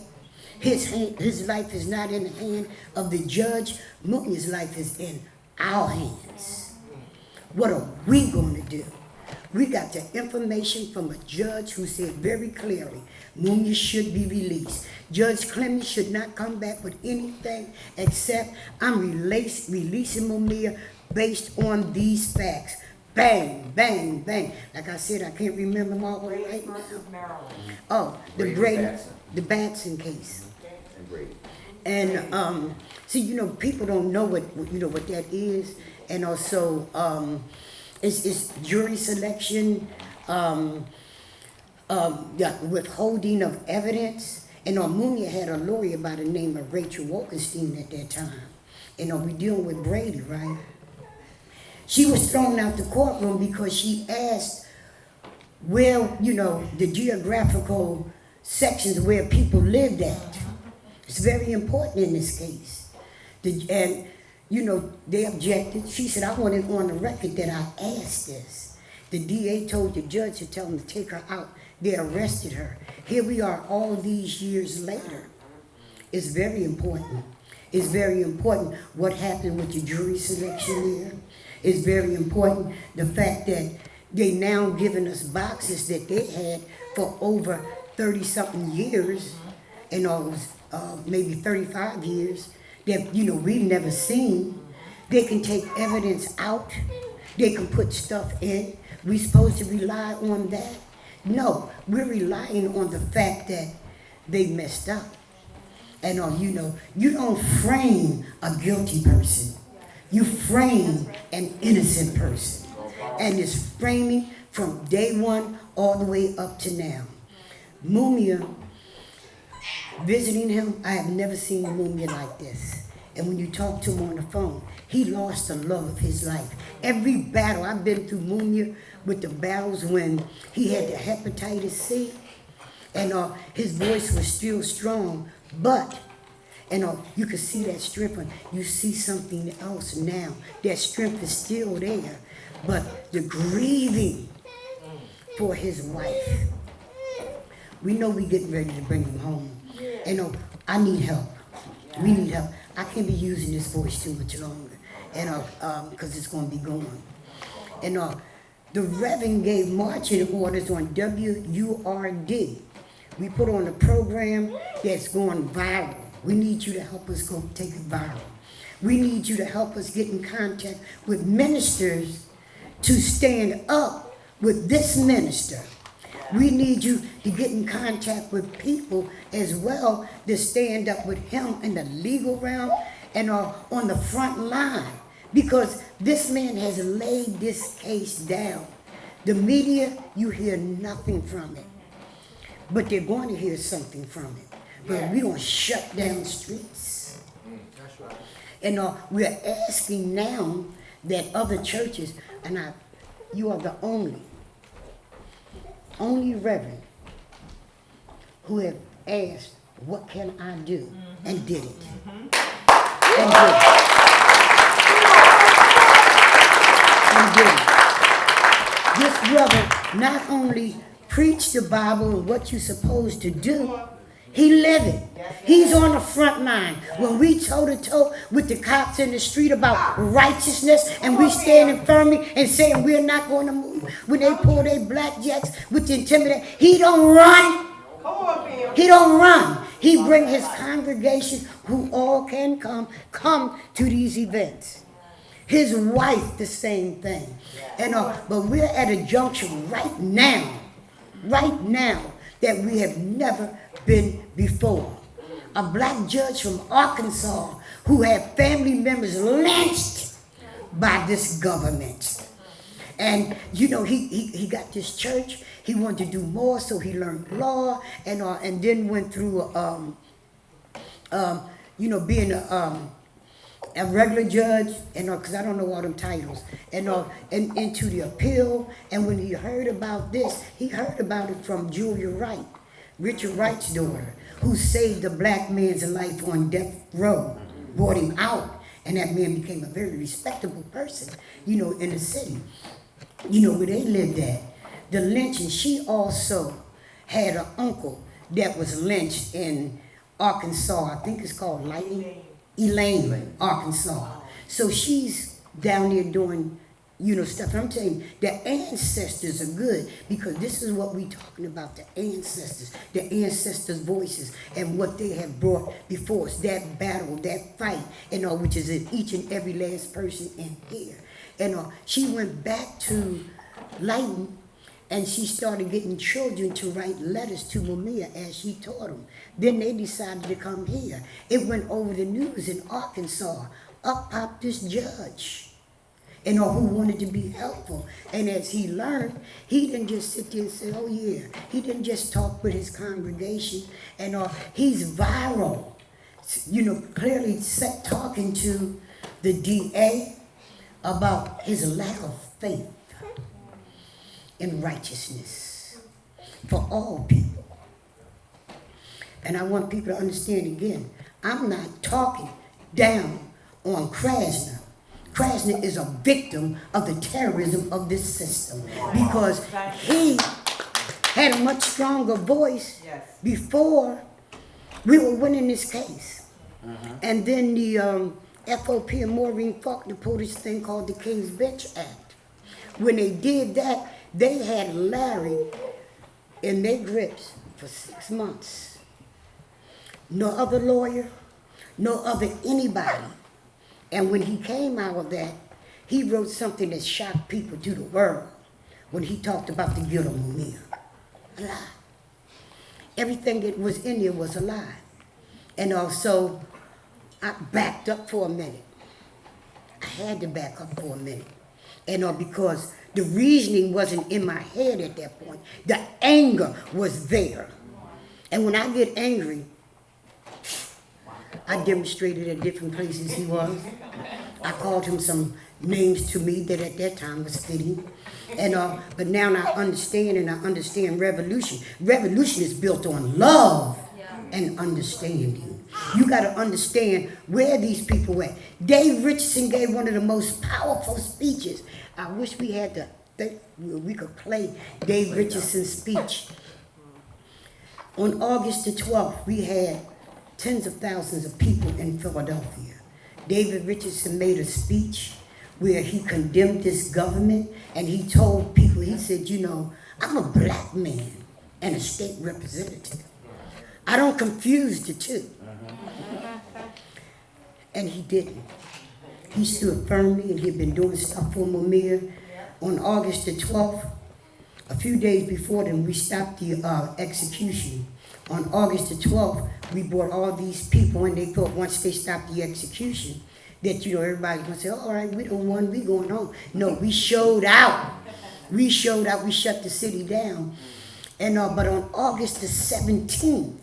His life is not in the hand of the judge. Mumia's life is in our hands. What are we going to do? We got the information from a judge who said very clearly, Mumia should be released. Judge Clemens should not come back with anything except I'm releasing Mumia based on these facts. Bang, bang, bang. Like I said, I can't remember them all right now. Oh, the Batson case. And see, people don't know what that is, and also it's jury selection, withholding of evidence. And Mumia had a lawyer by the name of Rachel Wolkenstein at that time. We dealing with Brady, right? She was thrown out the courtroom because she asked where, the geographical sections where people lived at. It's very important in this case. They objected. She said, I want it on the record that I asked this. The DA told the judge to tell him to take her out. They arrested her. Here we are all these years later. It's very important. It's very important what happened with the jury selection there. It's very important the fact that they now giving us boxes that they had for over 30-something years, and maybe 35 years that we've never seen. They can take evidence out. They can put stuff in. We supposed to rely on that? No, we're relying on the fact that they messed up. And you don't frame a guilty person. You frame an innocent person. And it's framing from day one all the way up to now. Mumia, visiting him, I have never seen Mumia like this. And when you talk to him on the phone, he lost the love of his life. Every battle, I've been through Mumia with the battles when he had the hepatitis C, and his voice was still strong, but you could see that strength. You see something else now. That strength is still there, but the grieving for his wife. We know we getting ready to bring him home. And I need help. We need help. I can't be using this voice too much longer, because it's going to be gone. And the Reverend gave marching orders on WURD. We put on a program that's going viral. We need you to help us go take it viral. We need you to help us get in contact with ministers to stand up with this minister. We need you to get in contact with people as well to stand up with him in the legal realm and on the front line, because this man has laid this case down. The media, you hear nothing from it, but they're going to hear something from it. But we're going to shut down streets. That's right. And we're asking now that other churches, and you are the only reverend who have asked, what can I do? And did it. And did it. And did it. This brother not only preached the Bible and what you're supposed to do, he live it. He's on the front line. When we toe-to-toe with the cops in the street about righteousness, and we standing firmly and saying we're not going to move, when they pull their blackjacks with the intimidation, he don't run. He don't run. He bring his congregation, who all can come to these events. His wife, the same thing. And but we're at a junction right now, that we have never been before. A black judge from Arkansas who had family members lynched by this government. And he got this church. He wanted to do more, so he learned law and then went through being a regular judge, because I don't know all them titles, and into the appeal. And when he heard about this, he heard about it from Julia Wright, Richard Wright's daughter, who saved a black man's life on death row, brought him out, and that man became a very respectable person, in the city, where they lived at. The lynching, she also had an uncle that was lynched in Arkansas. I think it's called Elaine, Arkansas. So she's down there doing, stuff. I'm telling you, the ancestors are good, because this is what we're talking about, the ancestors' voices and what they have brought before us, that battle, that fight, which is in each and every last person in here. And she went back to Lighton, and she started getting children to write letters to Mumia as she taught them. Then they decided to come here. It went over the news in Arkansas. Up popped this judge, who wanted to be helpful. And as he learned, he didn't just sit there and say, oh yeah. He didn't just talk with his congregation. And he's viral, clearly talking to the DA about his lack of faith in righteousness for all people. And I want people to understand again, I'm not talking down on Krasner. Krasner is a victim of the terrorism of this system, because he had a much stronger voice before we were winning this case. And then the FOP and Maureen Faulkner pulled this thing called the King's Bench Act. When they did that, they had Larry in their grips for 6 months. No other lawyer, no other anybody. And when he came out of that, he wrote something that shocked people to the world when he talked about the guilt of Mumia. A lie. Everything that was in there was a lie. And also, I backed up for a minute. I had to back up for a minute. Because the reasoning wasn't in my head at that point. The anger was there. And when I get angry, I demonstrated at different places he was. I called him some names to me that at that time was fitting. And but now I understand, and I understand revolution. Revolution is built on love and understanding. You got to understand where these people were. Dave Richardson gave one of the most powerful speeches. I wish we had we could play Dave Richardson's speech. On August the 12th, we had tens of thousands of people in Philadelphia. David Richardson made a speech where he condemned this government, and he told people, he said, you know, I'm a black man and a state representative. I don't confuse the two. And he didn't. He stood firmly, and he'd been doing stuff for Mumia. On August the 12th, a few days before then, we stopped the execution. On August the 12th, we brought all these people, and they thought once they stopped the execution, that, you know, everybody's going to say, all right, we don't want, we going home. No, we showed out. We showed out. We shut the city down. And but on August the 17th,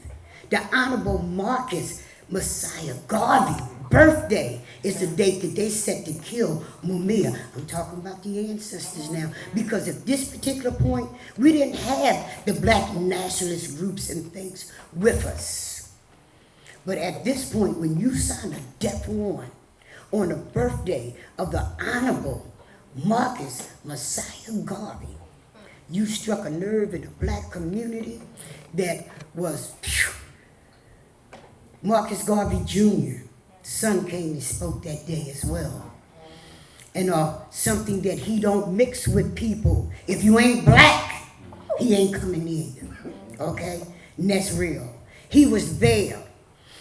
the Honorable Marcus Messiah Garvey birthday is the date that they set to kill Mumia. I'm talking about the ancestors now, because at this particular point, we didn't have the black nationalist groups and things with us. But at this point, when you sign a death warrant on the birthday of the Honorable Marcus Messiah Garvey, you struck a nerve in the black community that was, phew. Marcus Garvey Jr., son came and spoke that day as well. And something that he don't mix with people. If you ain't black, he ain't coming near you. Okay? And that's real. He was there.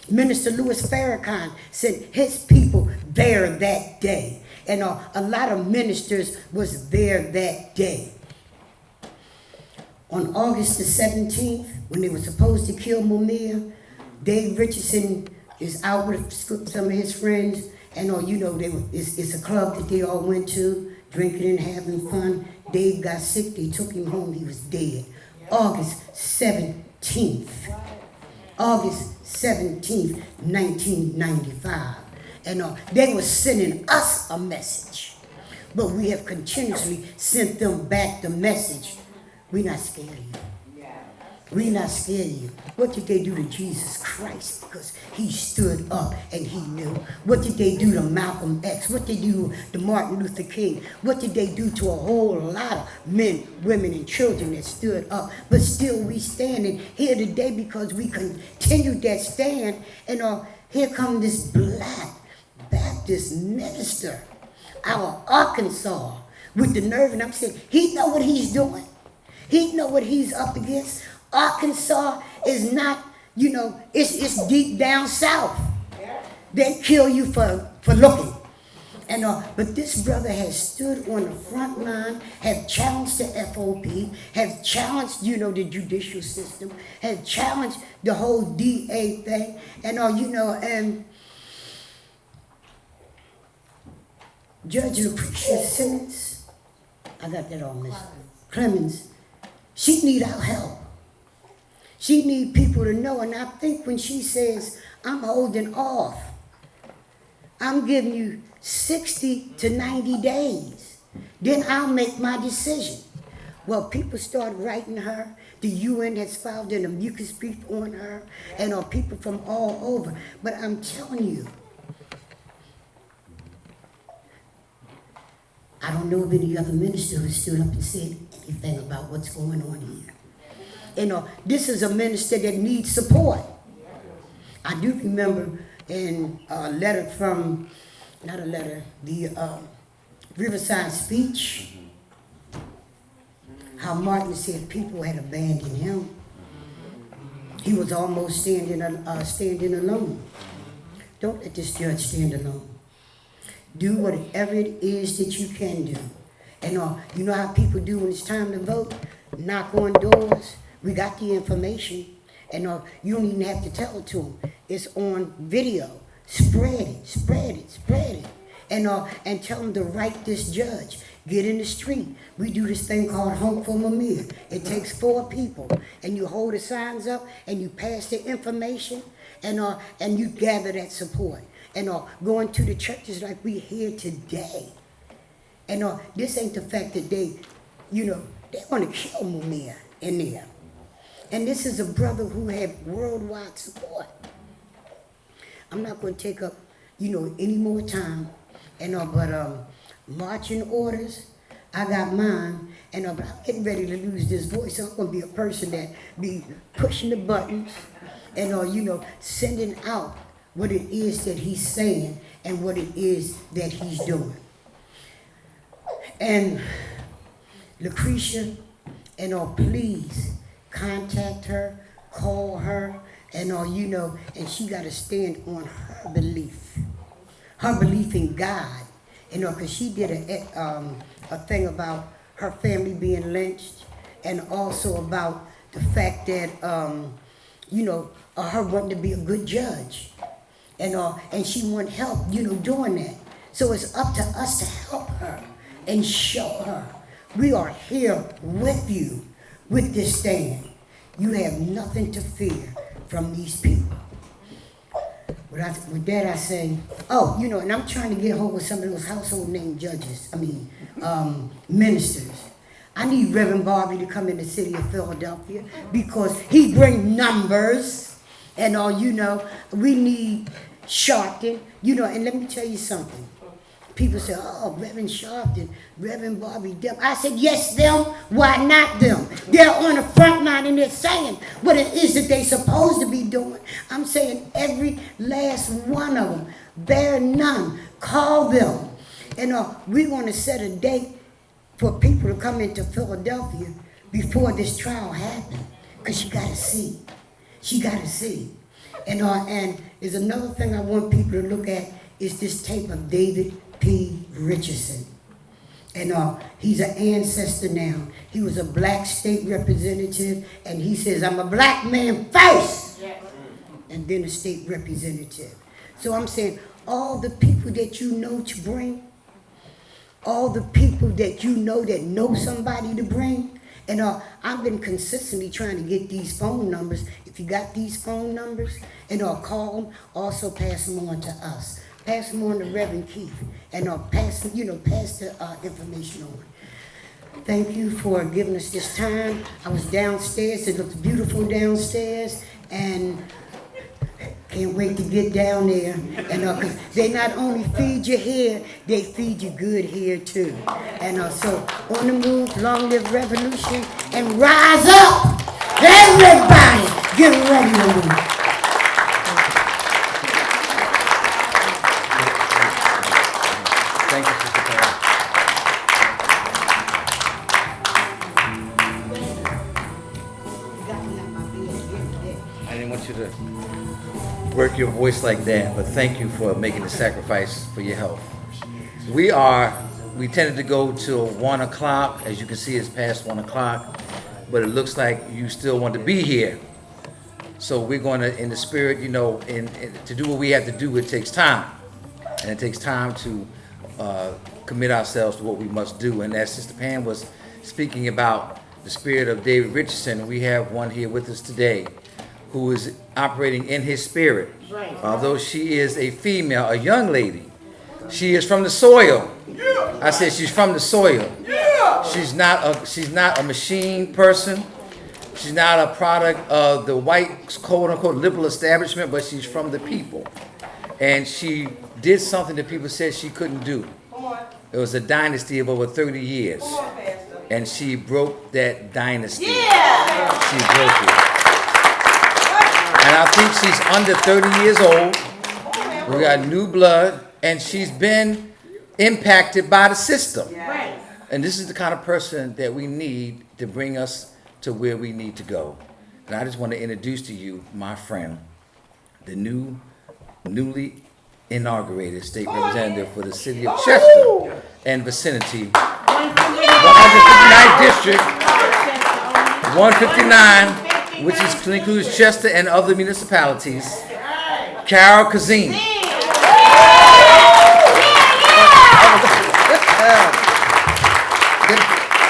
Minister Louis Farrakhan said his people there that day. And a lot of ministers was there that day. On August the 17th, when they were supposed to kill Mumia, Dave Richardson is out with some of his friends, and you know, it's a club that they all went to, drinking and having fun. Dave got sick, they took him home, he was dead. August 17th. August 17th, 1995. And they were sending us a message, but we have continuously sent them back the message. We're not scared of you. We're not scared of you. What did they do to Jesus Christ? Because he stood up and he knew. What did they do to Malcolm X? What did they do to Martin Luther King? What did they do to a whole lot of men, women, and children that stood up? But still we standing here today because we continued that stand. And here come this black Baptist minister, our Arkansas, with the nerve. And I'm saying, he know what he's doing. He know what he's up against. Arkansas is not, you know, it's deep down south. They kill you for looking. And but this brother has stood on the front line, have challenged the FOP, have challenged, you know, the judicial system, have challenged the whole DA thing, and you know, and Judge Lucretia Simmons, I got that on this, Clemens, she need our help. She need people to know, and I think when she says, I'm holding off, I'm giving you 60 to 90 days, then I'll make my decision. Well, people start writing her. The UN has filed an amicus brief on her, and people from all over. But I'm telling you, I don't know of any other minister who stood up and said anything about what's going on here. And this is a minister that needs support. I do remember in a letter from, not a letter, the Riverside speech, how Martin said people had abandoned him. He was almost standing alone. Don't let this judge stand alone. Do whatever it is that you can do. And you know how people do when it's time to vote? Knock on doors. We got the information, and you don't even have to tell it to them. It's on video. Spread it, spread it, spread it. And tell them to write this judge. Get in the street. We do this thing called Home for Mumia. It takes 4 people, and you hold the signs up, and you pass the information, and you gather that support. And going to the churches like we here today. And this ain't the fact that they want to kill Mumia in there. And this is a brother who had worldwide support. I'm not going to take up, any more time. But marching orders, I got mine. But I'm getting ready to lose this voice. I'm going to be a person that be pushing the buttons and, sending out what it is that he's saying and what it is that he's doing. And Lucretia, please contact her, call her, and she got to stand on her belief in God, because she did a thing about her family being lynched, and also about the fact that her wanting to be a good judge, and she want help, doing that. So it's up to us to help her and show her we are here with you with this stand. You have nothing to fear from these people. With that I say, and I'm trying to get hold of some of those household name judges, ministers. I need Reverend Bobby to come in the city of Philadelphia because he brings numbers and we need Sharpton, and let me tell you something. People say, Reverend Sharpton, Reverend Bobby, them. I said, yes, them. Why not them? They're on the front line and they're saying what it is that they're supposed to be doing. I'm saying every last one of them, bear none, call them. And we want to set a date for people to come into Philadelphia before this trial happened. Because she got to see. She got to see. And there's another thing I want people to look at is this tape of David P. Richardson. And he's an ancestor now. He was a black state representative, and he says, I'm a black man first, and then a state representative. So I'm saying, all the people that you know to bring, all the people that you know that know somebody to bring, and I've been consistently trying to get these phone numbers. If you got these phone numbers, and call them, also pass them on to us. Pass them on to Reverend Keith, and pass the information on. Thank you for giving us this time. I was downstairs. It looked beautiful downstairs, and can't wait to get down there. And cause they not only feed you here, they feed you good here too. And so on the move, long live revolution, and rise up, everybody, get ready to move. Thank you, Sister Carol. I didn't want you to work your voice like that, but thank you for making the sacrifice for your health. We tended to go till 1 o'clock. As you can see, it's past 1 o'clock, but it looks like you still want to be here. So we're going to, in the spirit, to do what we have to do, it takes time. And it takes time to commit ourselves to what we must do. And as Sister Pam was speaking about the spirit of David Richardson, we have one here with us today who is operating in his spirit. Right. Although she is a female, a young lady, she is from the soil. Yeah. I said she's from the soil. Yeah. She's not a machine person. She's not a product of the white, quote-unquote, liberal establishment, but she's from the people. And she did something that people said she couldn't do. It was a dynasty of over 30 years. And she broke that dynasty. Yeah. She broke it. And I think she's under 30 years old. We got new blood. And she's been impacted by the system. Right. And this is the kind of person that we need to bring us to where we need to go. And I just want to introduce to you my friend, the newly inaugurated state representative for the city of Chester and vicinity, 159th district, 159, which includes Chester and other municipalities, Carol Kazim.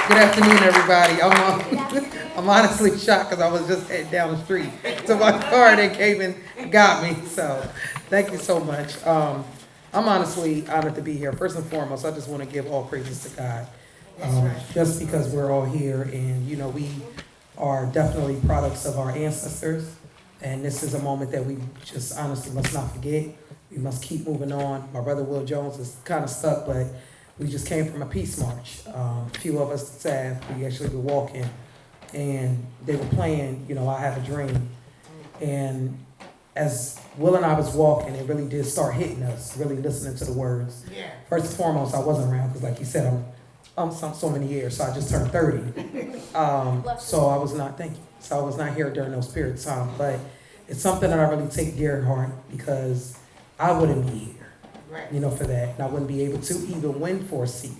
Good afternoon, everybody. I'm honestly shocked because I was just heading down the street to my car and they came and got me. So thank you so much. I'm honestly honored to be here. First and foremost, I just want to give all praises to God. Just because we're all here and, you know, we are definitely products of our ancestors. And this is a moment that we just honestly must not forget. We must keep moving on. My brother Will Jones is kind of stuck, but we just came from a peace march. A few of us staff, we actually were walking, and they were playing, you know, I Have a Dream. And as Will and I was walking, it really did start hitting us, really listening to the words. First and foremost, I wasn't around, because like you said, I'm so many years, so I just turned 30. So I was not, thank you. So I was not here during those periods of time, but it's something that I really take dear at heart, because I wouldn't be here, you know, for that. And I wouldn't be able to even win for a seat,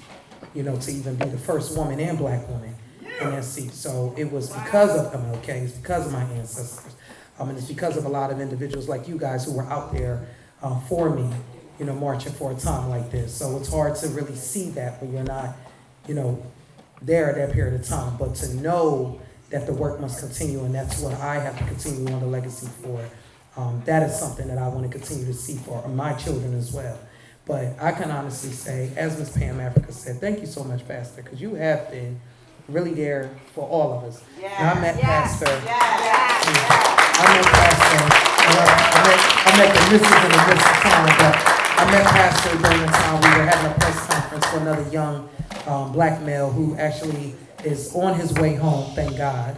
you know, to even be the first woman and black woman in that seat. So it was because of MLK, it's because of my ancestors. And it's because of a lot of individuals like you guys who were out there for me, you know, marching for a time like this. So it's hard to really see that when you're not, you know, there at that period of time. But to know that the work must continue, and that's what I have to continue on the legacy for. That is something that I want to continue to see for my children as well. But I can honestly say, as Ms. Pam Africa said, thank you so much, Pastor, because you have been really there for all of us. And I met Pastor. I met Pastor. I met the misses and the misses time, but I met Pastor during the time we were having a press conference for another young black male who actually is on his way home, thank God.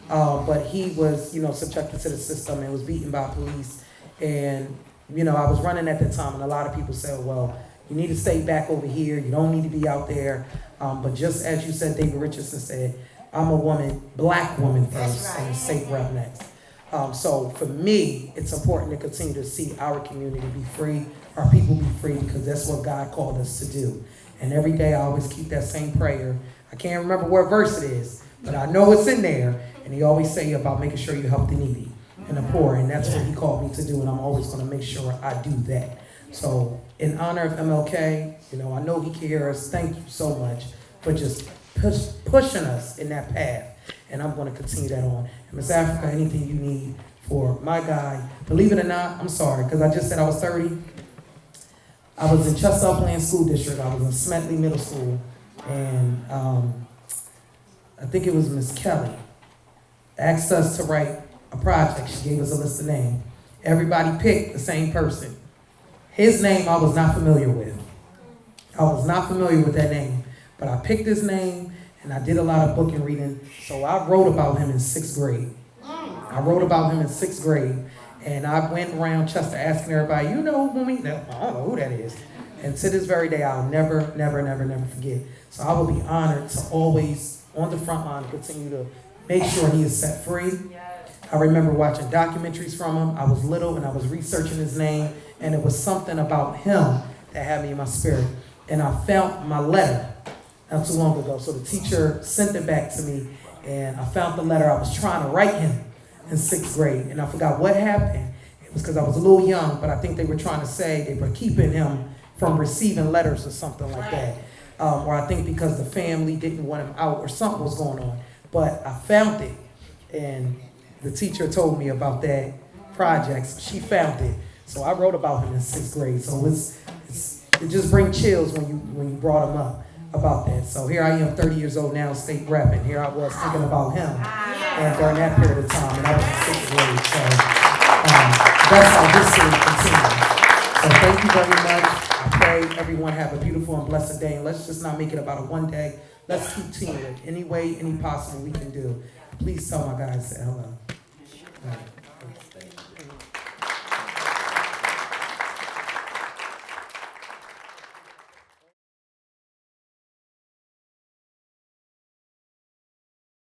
But he was, you know, subjected to the system and was beaten by police. And, you know, I was running at the time, and a lot of people said, well, you need to stay back over here. You don't need to be out there. But just as you said, David Richardson said, I'm a woman, black woman first, and state rep next. So for me, it's important to continue to see our community be free, our people be free, because that's what God called us to do. And every day I always keep that same prayer. I can't remember what verse it is, but I know it's in there. And he always say about making sure you help the needy and the poor. And that's what he called me to do. And I'm always going to make sure I do that. So in honor of MLK, you know, I know he can hear us. Thank you so much for just pushing us in that path. And I'm going to continue that on. And Ms. Africa, anything you need for my guy. Believe it or not, I'm sorry, because I just said I was 30. I was in Chester Upland School District. I was in Smedley Middle School. And I think it was Miss Kelly asked us to write a project. She gave us a list of names. Everybody picked the same person. His name I was not familiar with. I was not familiar with that name. But I picked his name, and I did a lot of book and reading. So I wrote about him in 6th grade. I wrote about him in 6th grade. And I went around Chester asking everybody, you know who me? No, I don't know who that is. And to this very day, I'll never forget. So I will be honored to always, on the front line, continue to make sure he is set free. I remember watching documentaries from him. I was little and I was researching his name, and it was something about him that had me in my spirit. And I found my letter not too long ago. So the teacher sent it back to me, and I found the letter I was trying to write him in 6th grade. And I forgot what happened. It was because I was a little young, but I think they were trying to say they were keeping him from receiving letters or something like that. Or I think because the family didn't want him out or something was going on. But I found it, and the teacher told me about that project. So she found it. So I wrote about him in 6th grade. So it just brings chills when you brought him up about that. So here I am, 30 years old now, state rep, and here I was thinking about him and during that period of time, and I was in 6th grade. So that's how history continues. So thank you very much. I pray everyone have a beautiful and blessed day, and let's just not make it about a one day. Let's keep teaming it any way, any possible we can do. Please tell my guys to say hello.